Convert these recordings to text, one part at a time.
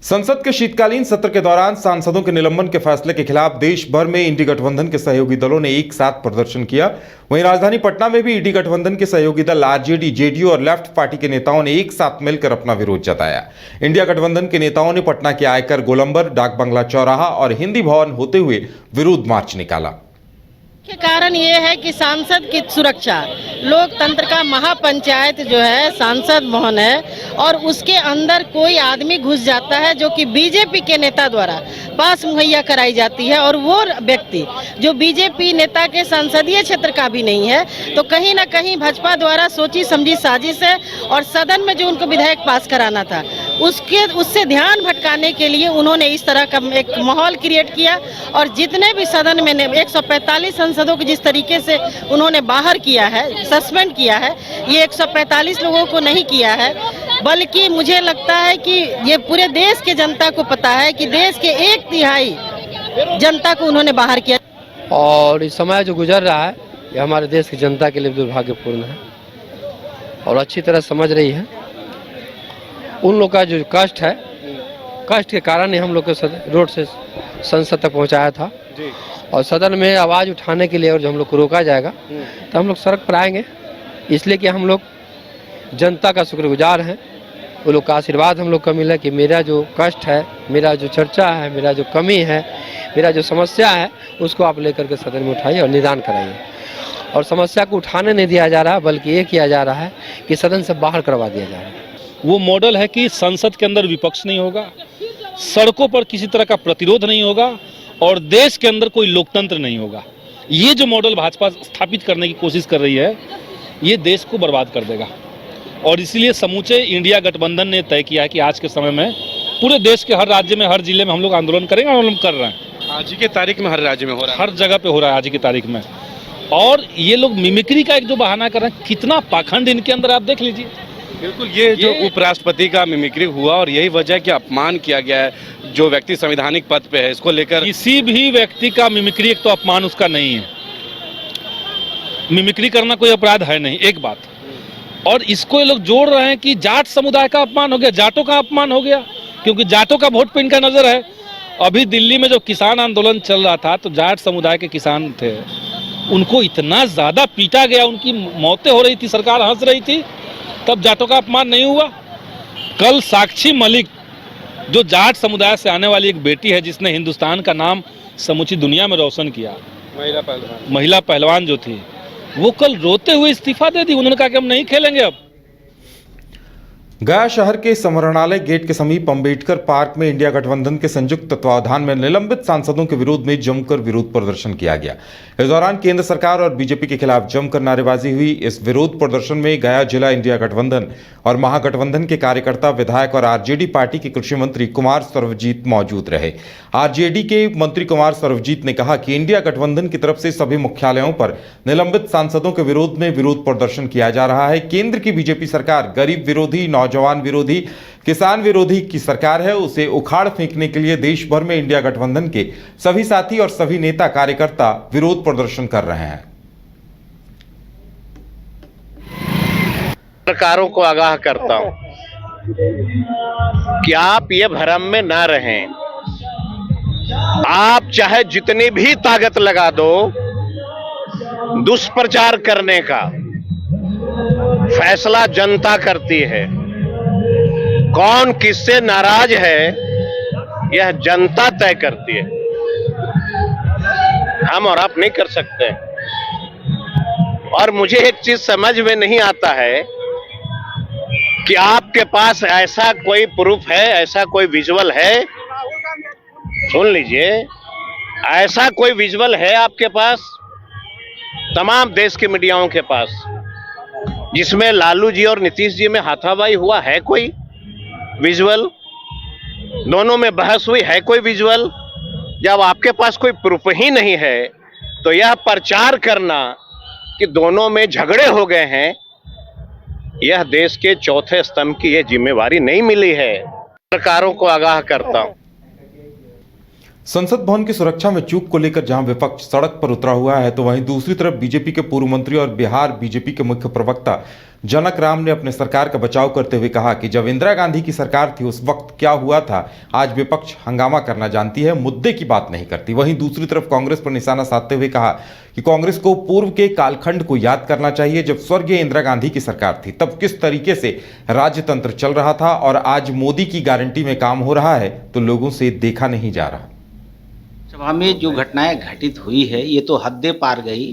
संसद के शीतकालीन सत्र के दौरान सांसदों के निलंबन के फैसले के खिलाफ देश भर में इंडी गठबंधन के सहयोगी दलों ने एक साथ प्रदर्शन किया। वहीं राजधानी पटना में भी इंडी गठबंधन के सहयोगी दल आरजेडी, जेडीयू और लेफ्ट पार्टी के नेताओं ने एक साथ मिलकर अपना विरोध जताया। इंडिया गठबंधन के नेताओं ने पटना के आयकर गोलंबर, डाक बंगला चौराहा और हिंदी भवन होते हुए विरोध मार्च निकाला। के कारण ये है कि सांसद की सुरक्षा, लोकतंत्र का महापंचायत जो है सांसद भवन है और उसके अंदर कोई आदमी घुस जाता है जो कि बीजेपी के नेता द्वारा पास मुहैया कराई जाती है और वो व्यक्ति जो बीजेपी नेता के संसदीय क्षेत्र का भी नहीं है, तो कहीं ना कहीं भाजपा द्वारा सोची समझी साजिश है और सदन में जो उनको विधेयक पास कराना था उससे ध्यान भटकाने के लिए उन्होंने इस तरह का एक माहौल क्रिएट किया। और जितने भी सदन में 145 सांसदों को जिस तरीके से उन्होंने बाहर किया है, सस्पेंड किया है, ये 145 लोगों को नहीं किया है, बल्कि मुझे लगता है कि ये पूरे देश के जनता को पता है कि देश के 1/3 जनता को उन्होंने बाहर किया। और इस समय जो गुजर रहा है ये हमारे देश की जनता के लिए दुर्भाग्यपूर्ण है और अच्छी तरह समझ रही है। उन लोग का जो कष्ट है, कष्ट के कारण ही हम लोग को रोड से संसद तक पहुंचाया था और सदन में आवाज़ उठाने के लिए और जो हम लोग को रोका जाएगा तो हम लोग सड़क पर आएंगे, इसलिए कि हम लोग जनता का शुक्रगुजार हैं। वो लोग का आशीर्वाद हम लोग को मिला कि मेरा जो कष्ट है, मेरा जो चर्चा है, मेरा जो कमी है, मेरा जो समस्या है, उसको आप लेकर के सदन में उठाइए और निदान कराइए। और समस्या को उठाने नहीं दिया जा रहा, बल्कि ये किया जा रहा है कि सदन से बाहर करवा दिया जा रहा है। वो मॉडल है कि संसद के अंदर विपक्ष नहीं होगा, सड़कों पर किसी तरह का प्रतिरोध नहीं होगा और देश के अंदर कोई लोकतंत्र नहीं होगा। ये जो मॉडल भाजपा स्थापित करने की कोशिश कर रही है, ये देश को बर्बाद कर देगा। और इसलिए समूचे इंडिया गठबंधन ने तय किया है कि आज के समय में पूरे देश के हर राज्य में, हर जिले में हम लोग आंदोलन करेंगे और आंदोलन कर रहे हैं। आज ही की तारीख में हर राज्य में हो रहा है, हर जगह पे हो रहा है आज की तारीख में। और ये लोग मिमिक्री का एक जो बहाना कर रहे हैं, कितना पाखंड इनके अंदर आप देख लीजिए। बिल्कुल, ये जो उपराष्ट्रपति का मिमिक्री हुआ और यही वजह है कि अपमान किया गया है जो व्यक्ति संवैधानिक पद पे है, इसको लेकर किसी भी व्यक्ति का मिमिक्री एक तो अपमान उसका नहीं है, मिमिक्री करना कोई अपराध है नहीं, एक बात। और इसको ये लोग जोड़ रहे हैं कि जाट समुदाय का अपमान हो गया, जाटों का अपमान हो गया, क्योंकि जाटों का वोट पे इनका नजर है। अभी दिल्ली में जो किसान आंदोलन चल रहा था तो जाट समुदाय के किसान थे, उनको इतना ज्यादा पीटा गया, उनकी मौतें हो रही थी, सरकार हंस रही थी, तब जाटों का अपमान नहीं हुआ। कल साक्षी मलिक जो जाट समुदाय से आने वाली एक बेटी है जिसने हिंदुस्तान का नाम समूची दुनिया में रोशन किया, महिला पहलवान जो थी, वो कल रोते हुए इस्तीफा दे दी। उन्होंने कहा कि हम नहीं खेलेंगे अब। गया शहर के संवरणालय गेट के समीप अंबेडकर पार्क में इंडिया गठबंधन के संयुक्त तत्वावधान में निलंबित सांसदों के विरोध में जमकर विरोध प्रदर्शन किया गया। इस दौरान केंद्र सरकार और बीजेपी के खिलाफ जमकर नारेबाजी हुई। इस विरोध प्रदर्शन में गया जिला इंडिया गठबंधन और महागठबंधन के कार्यकर्ता, विधायक और आरजेडी पार्टी के कृषि मंत्री कुमार सर्वजीत मौजूद रहे। आरजेडी के मंत्री कुमार सर्वजीत ने कहा कि इंडिया गठबंधन की तरफ से सभी मुख्यालयों पर निलंबित सांसदों के विरोध में विरोध प्रदर्शन किया जा रहा है। केंद्र की बीजेपी सरकार गरीब विरोधी, नौजवान विरोधी, किसान विरोधी की सरकार है। उसे उखाड़ फेंकने के लिए देश भर में इंडिया गठबंधन के सभी साथी और सभी नेता कार्यकर्ता विरोध प्रदर्शन कर रहे हैं। सरकारों को आगाह करता हूं कि आप ये भ्रम में ना रहें। आप चाहे जितनी भी ताकत लगा दो, दुष्प्रचार करने का फैसला जनता करती है। कौन किससे नाराज है यह जनता तय करती है, हम और आप नहीं कर सकते। और मुझे एक चीज समझ में नहीं आता है कि आपके पास ऐसा कोई प्रूफ है, ऐसा कोई विजुअल है, सुन लीजिए, ऐसा कोई विजुअल है आपके पास, तमाम देश के मीडियाओं के पास, जिसमें लालू जी और नीतीश जी में हाथापाई हुआ है? कोई विजुअल? दोनों में बहस हुई है? कोई विजुअल? जब आपके पास कोई प्रूफ ही नहीं है तो यह प्रचार करना कि दोनों में झगड़े हो गए हैं, यह देश के चौथे स्तंभ की यह जिम्मेवारी नहीं मिली है। सरकारों को आगाह करता हूं। संसद भवन की सुरक्षा में चूक को लेकर जहां विपक्ष सड़क पर उतरा हुआ है, तो वहीं दूसरी तरफ बीजेपी के पूर्व मंत्री और बिहार बीजेपी के मुख्य प्रवक्ता जनक राम ने अपने सरकार का बचाव करते हुए कहा कि जब इंदिरा गांधी की सरकार थी उस वक्त क्या हुआ था। आज विपक्ष हंगामा करना जानती है, मुद्दे की बात नहीं करती। वहीं दूसरी तरफ कांग्रेस पर निशाना साधते हुए कहा कि कांग्रेस को पूर्व के कालखंड को याद करना चाहिए, जब स्वर्गीय इंदिरा गांधी की सरकार थी तब किस तरीके से राजतंत्र चल रहा था और आज मोदी की गारंटी में काम हो रहा है तो लोगों से देखा नहीं जा रहा। सभा में जो घटनाएं घटित हुई है ये तो हदें पार गई।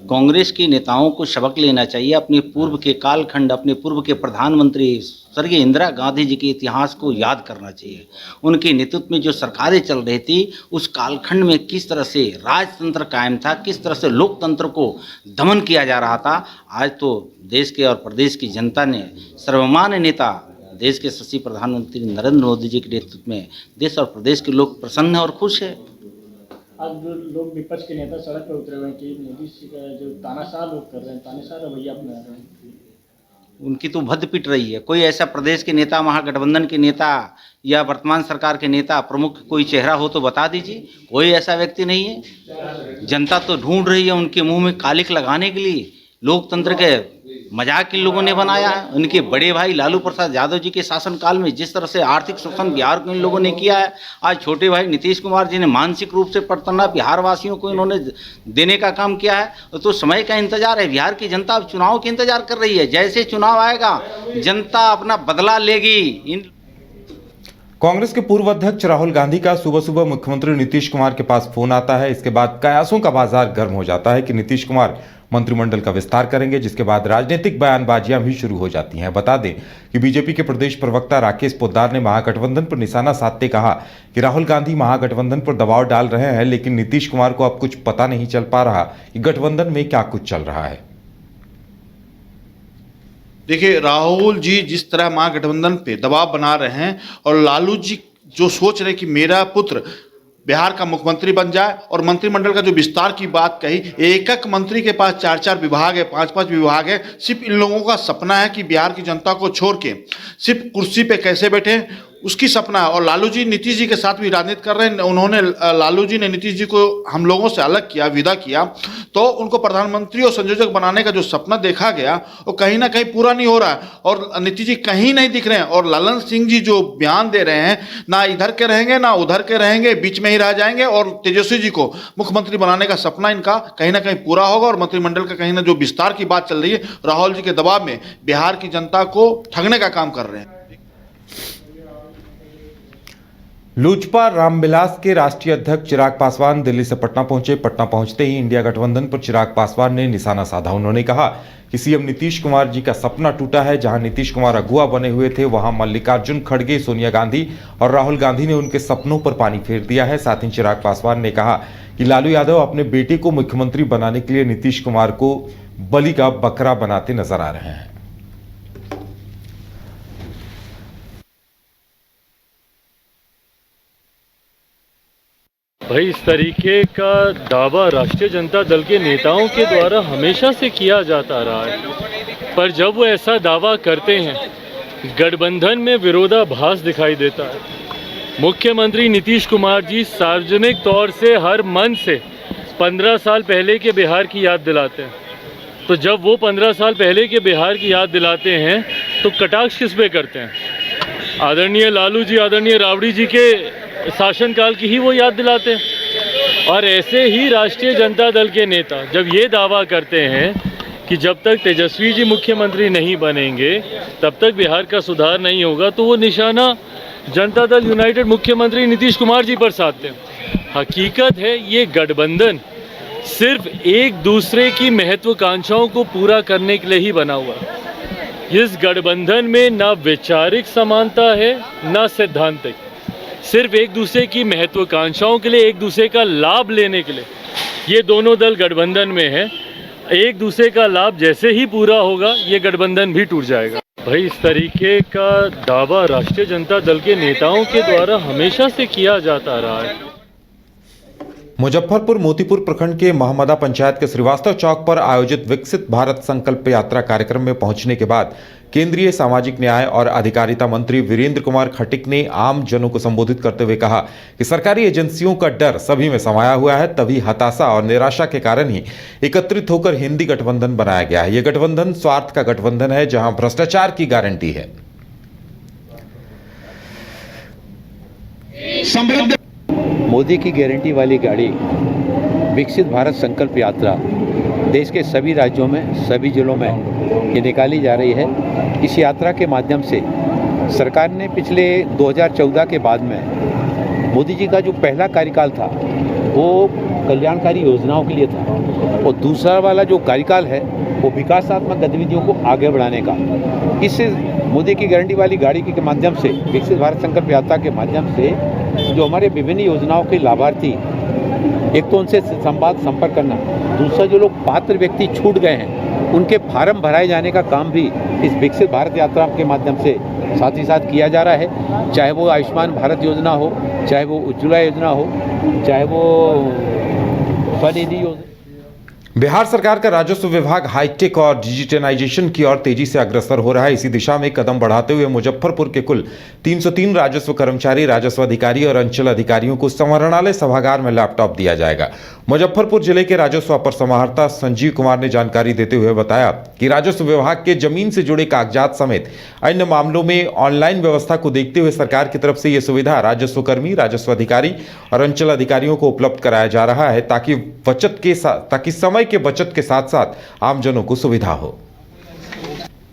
कांग्रेस के नेताओं को सबक लेना चाहिए, अपने पूर्व के कालखंड, अपने पूर्व के प्रधानमंत्री स्वर्गीय इंदिरा गांधी जी के इतिहास को याद करना चाहिए। उनके नेतृत्व में जो सरकारें चल रही थी उस कालखंड में किस तरह से राजतंत्र कायम था, किस तरह से लोकतंत्र को दमन किया जा रहा था। आज तो देश के और प्रदेश की जनता ने सर्वमान्य नेता देश के यशस्वी प्रधानमंत्री नरेंद्र मोदी जी के नेतृत्व में देश और प्रदेश के लोग प्रसन्न हैं और खुश है। आज जो लोग विपक्ष के नेता सड़क पर उतरे हुए हैं कि मोदी जी का जो तानाशाह लोग कर रहे हैं, तानाशाह रवैया अपना रहे हैं, उनकी तो भद्द पिट रही है। कोई ऐसा प्रदेश के नेता, महागठबंधन के नेता या वर्तमान सरकार के नेता प्रमुख कोई चेहरा हो तो बता दीजिए। कोई ऐसा व्यक्ति नहीं है। जनता तो ढूंढ रही है उनके मुंह में कालिक लगाने के लिए। लोकतंत्र के मजाक इन लोगों ने बनाया है। उनके बड़े भाई लालू प्रसाद यादव जी के शासनकाल में जिस तरह से आर्थिक शोषण बिहार को इन लोगों ने किया है, आज छोटे भाई नीतीश कुमार जी ने मानसिक रूप से पटतना बिहार वासियों को इन्होंने देने का काम किया है। तो समय का इंतजार है। बिहार की जनता अब चुनाव के इंतजार कर रही है। जैसे चुनाव आएगा जनता अपना बदला लेगी। कांग्रेस के पूर्व अध्यक्ष राहुल गांधी का सुबह सुबह मुख्यमंत्री नीतीश कुमार के पास फोन आता है। इसके बाद कयासों का बाजार गर्म हो जाता है कि नीतीश कुमार मंत्रिमंडल का विस्तार करेंगे, जिसके बाद राजनीतिक बयानबाजियां भी शुरू हो जाती हैं। बता दें कि बीजेपी के प्रदेश प्रवक्ता राकेश पोद्दार ने महागठबंधन पर निशाना साधते कहा कि राहुल गांधी महागठबंधन पर दबाव डाल रहे हैं, लेकिन नीतीश कुमार को अब कुछ पता नहीं चल पा रहा कि गठबंधन में क्या कुछ चल रहा है। देखिए, राहुल जी जिस तरह महागठबंधन पे दबाव बना रहे हैं और लालू जी जो सोच रहे कि मेरा पुत्र बिहार का मुख्यमंत्री बन जाए और मंत्रिमंडल का जो विस्तार की बात कही, एक एक मंत्री के पास 4-4 विभाग है, 5-5 विभाग है। सिर्फ इन लोगों का सपना है कि बिहार की जनता को छोड़ के सिर्फ कुर्सी पे कैसे बैठे, उसकी सपना है। और लालू जी नीतीश जी के साथ भी राजनीति कर रहे हैं। उन्होंने लालू जी ने नीतीश जी को हम लोगों से अलग किया, विदा किया, तो उनको प्रधानमंत्री और संयोजक बनाने का जो सपना देखा गया वो कहीं ना कहीं पूरा नहीं हो रहा है और नीतीश जी कहीं नहीं दिख रहे हैं। और ललन सिंह जी जो बयान दे रहे हैं, ना इधर के रहेंगे ना उधर के रहेंगे, बीच में ही रह जाएंगे और तेजस्वी जी को मुख्यमंत्री बनाने का सपना इनका कहीं ना कहीं पूरा होगा। और मंत्रिमंडल का कहीं ना जो विस्तार की बात चल रही है, राहुल जी के दबाव में बिहार की जनता को ठगने का काम कर रहे हैं। लोजपा रामविलास के राष्ट्रीय अध्यक्ष चिराग पासवान दिल्ली से पटना पहुंचे। पटना पहुंचते ही इंडिया गठबंधन पर चिराग पासवान ने निशाना साधा। उन्होंने कहा कि सीएम नीतीश कुमार जी का सपना टूटा है। जहां नीतीश कुमार अगुआ बने हुए थे, वहां मल्लिकार्जुन खड़गे, सोनिया गांधी और राहुल गांधी ने उनके सपनों पर पानी फेर दिया है। साथ ही चिराग पासवान ने कहा कि लालू यादव अपने बेटे को मुख्यमंत्री बनाने के लिए नीतीश कुमार को बलि का बकरा बनाते नजर आ रहे हैं। भाई, इस तरीके का दावा राष्ट्रीय जनता दल के नेताओं के द्वारा हमेशा से किया जाता रहा है, पर जब वो ऐसा दावा करते हैं गठबंधन में विरोधाभास दिखाई देता है। मुख्यमंत्री नीतीश कुमार जी सार्वजनिक तौर से हर मन से 15 साल पहले के बिहार की याद दिलाते हैं। तो जब वो 15 साल पहले के बिहार की याद दिलाते हैं तो कटाक्ष किस पे करते हैं? आदरणीय लालू जी, आदरणीय राबड़ी जी के शासनकाल की ही वो याद दिलाते हैं। और ऐसे ही राष्ट्रीय जनता दल के नेता जब ये दावा करते हैं कि जब तक तेजस्वी जी मुख्यमंत्री नहीं बनेंगे तब तक बिहार का सुधार नहीं होगा, तो वो निशाना जनता दल यूनाइटेड मुख्यमंत्री नीतीश कुमार जी पर साधते हैं। हकीकत है ये गठबंधन सिर्फ एक दूसरे की महत्वाकांक्षाओं को पूरा करने के लिए ही बना हुआ है। इस गठबंधन में ना वैचारिक समानता है ना सैद्धांतिक, सिर्फ एक दूसरे की महत्वाकांक्षाओं के लिए, एक दूसरे का लाभ लेने के लिए ये दोनों दल गठबंधन में हैं। एक दूसरे का लाभ जैसे ही पूरा होगा ये गठबंधन भी टूट जाएगा। भाई, इस तरीके का दावा राष्ट्रीय जनता दल के नेताओं के द्वारा हमेशा से किया जाता रहा है। मुजफ्फरपुर मोतीपुर प्रखंड के महमदा पंचायत के श्रीवास्तव चौक पर आयोजित विकसित भारत संकल्प यात्रा कार्यक्रम में पहुंचने के बाद केंद्रीय सामाजिक न्याय और अधिकारिता मंत्री वीरेंद्र कुमार खटीक ने आम जनों को संबोधित करते हुए कहा कि सरकारी एजेंसियों का डर सभी में समाया हुआ है, तभी हताशा और निराशा के कारण ही एकत्रित होकर हिंदी गठबंधन बनाया गया है। यह गठबंधन स्वार्थ का गठबंधन है, जहां भ्रष्टाचार की गारंटी है। मोदी की गारंटी वाली गाड़ी विकसित भारत संकल्प यात्रा देश के सभी राज्यों में, सभी जिलों में ये निकाली जा रही है। इस यात्रा के माध्यम से सरकार ने पिछले 2014 के बाद में मोदी जी का जो पहला कार्यकाल था वो कल्याणकारी योजनाओं के लिए था, और दूसरा वाला जो कार्यकाल है वो विकासात्मक गतिविधियों को आगे बढ़ाने का। इससे मोदी की गारंटी वाली गाड़ी के माध्यम से, विकसित भारत संकल्प यात्रा के माध्यम से जो हमारे विभिन्न योजनाओं के लाभार्थी, एक तो उनसे संपर्क करना, दूसरा जो लोग पात्र व्यक्ति छूट गए हैं उनके फार्म भराए जाने का काम भी इस विकसित भारत यात्रा के माध्यम से साथ ही साथ किया जा रहा है। चाहे वो आयुष्मान भारत योजना हो, चाहे वो उज्ज्वला योजना हो, चाहे वो स्वनिधि योजना। बिहार सरकार का राजस्व विभाग हाईटेक और डिजिटलाइजेशन की ओर तेजी से अग्रसर हो रहा है। इसी दिशा में कदम बढ़ाते हुए मुजफ्फरपुर के कुल 303 राजस्व कर्मचारी, राजस्व अधिकारी और अंचल अधिकारियों को समाहरणालय सभागार में लैपटॉप दिया जाएगा। मुजफ्फरपुर जिले के राजस्व अपर समाहर्ता संजीव कुमार ने जानकारी देते हुए बताया कि राजस्व विभाग के जमीन से जुड़े कागजात समेत अन्य मामलों में ऑनलाइन व्यवस्था को देखते हुए सरकार की तरफ से यह सुविधा राजस्व कर्मी, राजस्व अधिकारी और अंचल अधिकारियों को उपलब्ध कराया जा रहा है, ताकि समय के बचत के साथ साथ आमजनों को सुविधा हो।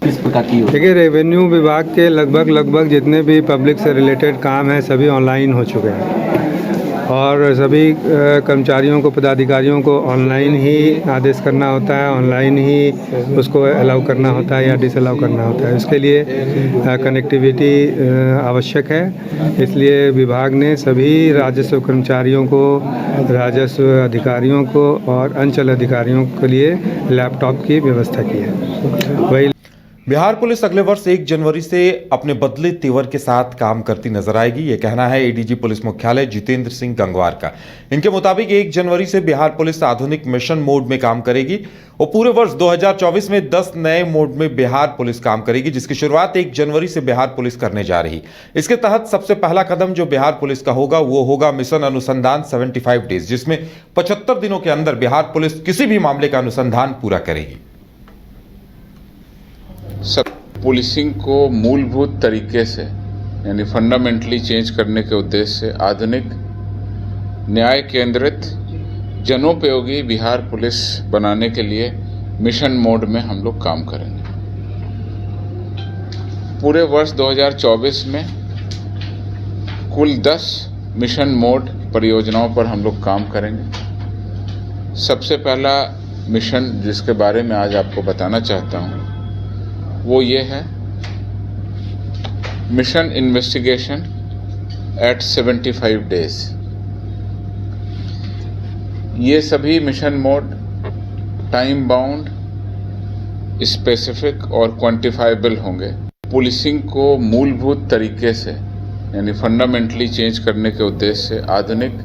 देखिए, रेवेन्यू विभाग के लगभग जितने भी पब्लिक से रिलेटेड काम हैं सभी ऑनलाइन हो चुके हैं, और सभी कर्मचारियों को, पदाधिकारियों को ऑनलाइन ही आदेश करना होता है, ऑनलाइन ही उसको अलाउ करना होता है या डिसअलाउ करना होता है। इसके लिए कनेक्टिविटी आवश्यक है। इसलिए विभाग ने सभी राजस्व कर्मचारियों को, राजस्व अधिकारियों को और अंचल अधिकारियों के लिए लैपटॉप की व्यवस्था की है। वही बिहार पुलिस अगले वर्ष 1 जनवरी से अपने बदले तेवर के साथ काम करती नजर आएगी। यह कहना है एडीजी पुलिस मुख्यालय जितेंद्र सिंह गंगवार का। इनके मुताबिक 1 जनवरी से बिहार पुलिस आधुनिक मिशन मोड में काम करेगी और पूरे वर्ष 2024 में 10 नए मोड में बिहार पुलिस काम करेगी, जिसकी शुरुआत 1 जनवरी से बिहार पुलिस करने जा रही। इसके तहत सबसे पहला कदम जो बिहार पुलिस का होगा वो होगा मिशन अनुसंधान 75 डेज, जिसमें 75 दिनों के अंदर बिहार पुलिस किसी भी मामले का अनुसंधान पूरा करेगी। सब पुलिसिंग को मूलभूत तरीके से यानी फंडामेंटली चेंज करने के उद्देश्य से आधुनिक, न्याय केंद्रित, जनोपयोगी बिहार पुलिस बनाने के लिए मिशन मोड में हम लोग काम करेंगे। पूरे वर्ष 2024 में कुल 10 मिशन मोड परियोजनाओं पर हम लोग काम करेंगे। सबसे पहला मिशन जिसके बारे में आज आपको बताना चाहता हूँ वो ये है मिशन इन्वेस्टिगेशन एट 75 डेज। ये सभी mission mode time bound, specific और क्वांटिफाइबल होंगे। पुलिसिंग को मूलभूत तरीके से यानी फंडामेंटली चेंज करने के उद्देश्य से आधुनिक,